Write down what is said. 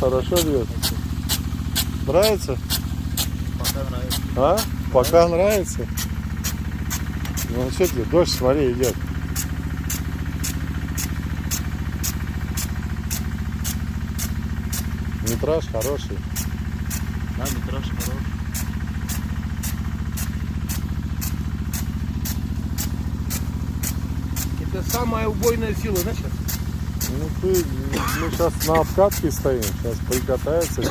хорошо бьет. Нравится? Пока нравится. А? Пока нравится? Ну что тебе, дождь, смотри, идет. Метраж хороший. Да, метраж хороший. Это самая убойная сила, да, сейчас? Ну ты, мы сейчас на обкатке стоим, сейчас прикатается.